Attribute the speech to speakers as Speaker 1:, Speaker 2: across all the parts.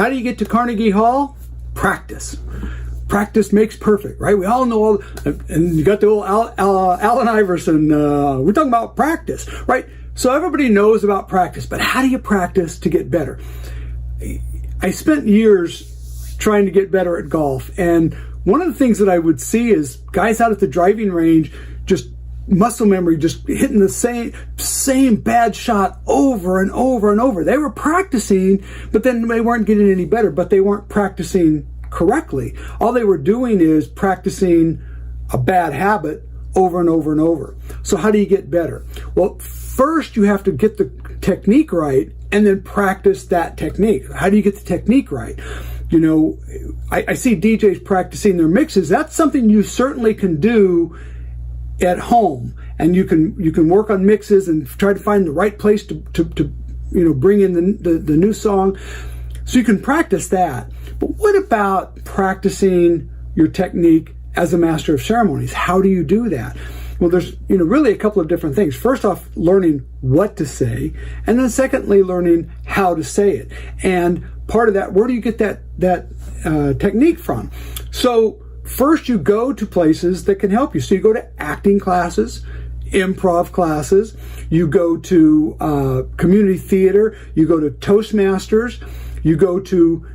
Speaker 1: How do you get to Carnegie Hall? Practice. Practice makes perfect, right? We all know, and you got the old Allen Iverson, we're talking about practice, right? So everybody knows about practice, but how do you practice to get better? I spent years trying to get better at golf, and one of the things that I would see is guys out at the driving range, just muscle memory, just hitting the same bad shot over and over and over. They were practicing, but then they weren't getting any better, but they weren't practicing correctly. All they were doing is practicing a bad habit over and over and over. So how do you get better? Well, first you have to get the technique right and then practice that technique. How do you get the technique right? You know, I see DJs practicing their mixes. That's something you certainly can do at home, and you can work on mixes and try to find the right place to bring in the new song. So you can practice that. But what about practicing your technique as a master of ceremonies? How do you do that? Well, there's really a couple of different things. First off, learning what to say, and then secondly, learning how to say it. And part of that, where do you get that technique from? So first, you go to places that can help you. So you go to acting classes, improv classes, you go to community theater, you go to Toastmasters, you go to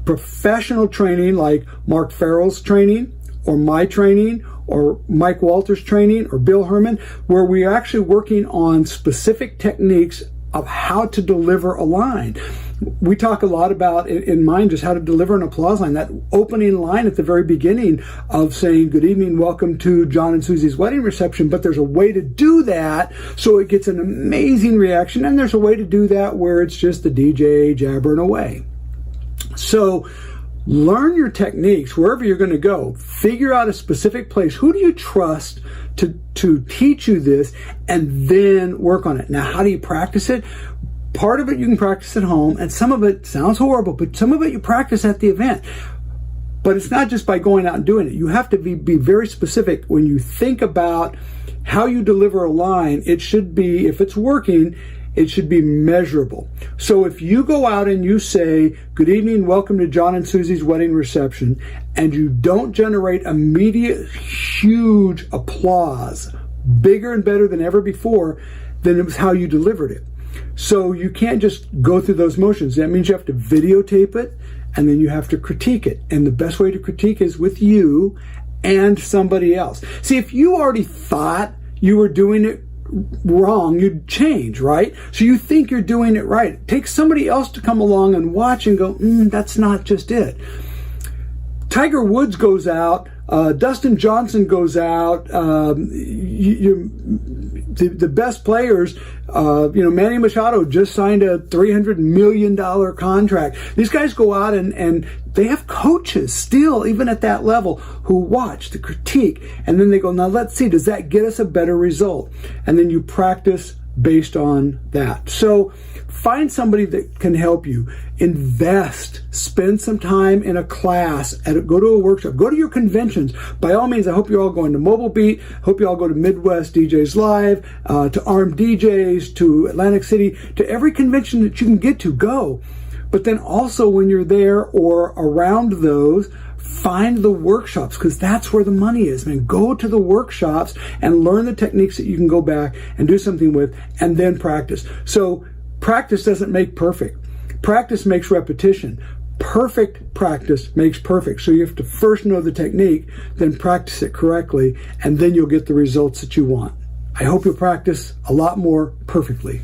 Speaker 1: professional training like Mark Farrell's training, or my training, or Mike Walters' training, or Bill Herman, where we're actually working on specific techniques of how to deliver a line. We talk a lot about, in mine, just how to deliver an applause line, that opening line at the very beginning of saying, good evening, welcome to John and Susie's wedding reception, but there's a way to do that so it gets an amazing reaction, and there's a way to do that where it's just the DJ jabbering away. So learn your techniques wherever you're going to go. Figure out a specific place. Who do you trust to teach you this, and then work on it? Now, how do you practice it? Part of it you can practice at home, and some of it sounds horrible, but some of it you practice at the event. But it's not just by going out and doing it. You have to be very specific. When you think about how you deliver a line, it should be, if it's working, it should be measurable. So if you go out and you say, good evening, welcome to John and Susie's wedding reception, and you don't generate immediate, huge applause, bigger and better than ever before, then it was how you delivered it. So you can't just go through those motions. That means you have to videotape it, and then you have to critique it. And the best way to critique is with you and somebody else. See, if you already thought you were doing it wrong, you'd change, right? So you think you're doing it right. Take somebody else to come along and watch and go, that's not just it. Tiger Woods goes out, Dustin Johnson goes out, the best players, Manny Machado just signed a $300 million contract. These guys go out and they have coaches still, even at that level, who watch the critique, and then they go, now let's see, does that get us a better result? And then you practice based on that. So find somebody that can help you. Invest. Spend some time in a class. Go to a workshop. Go to your conventions. By all means, I hope you're all going to Mobile Beat. Hope you all go to Midwest DJs Live, to ARM DJs, to Atlantic City, to every convention that you can get to. Go. But then also when you're there or around those, find the workshops, because that's where the money is, man. Go to the workshops and learn the techniques that you can go back and do something with, and then practice. So practice doesn't make perfect. Practice makes repetition. Perfect practice makes perfect. So you have to first know the technique, then practice it correctly, and then you'll get the results that you want. I hope you'll practice a lot more perfectly.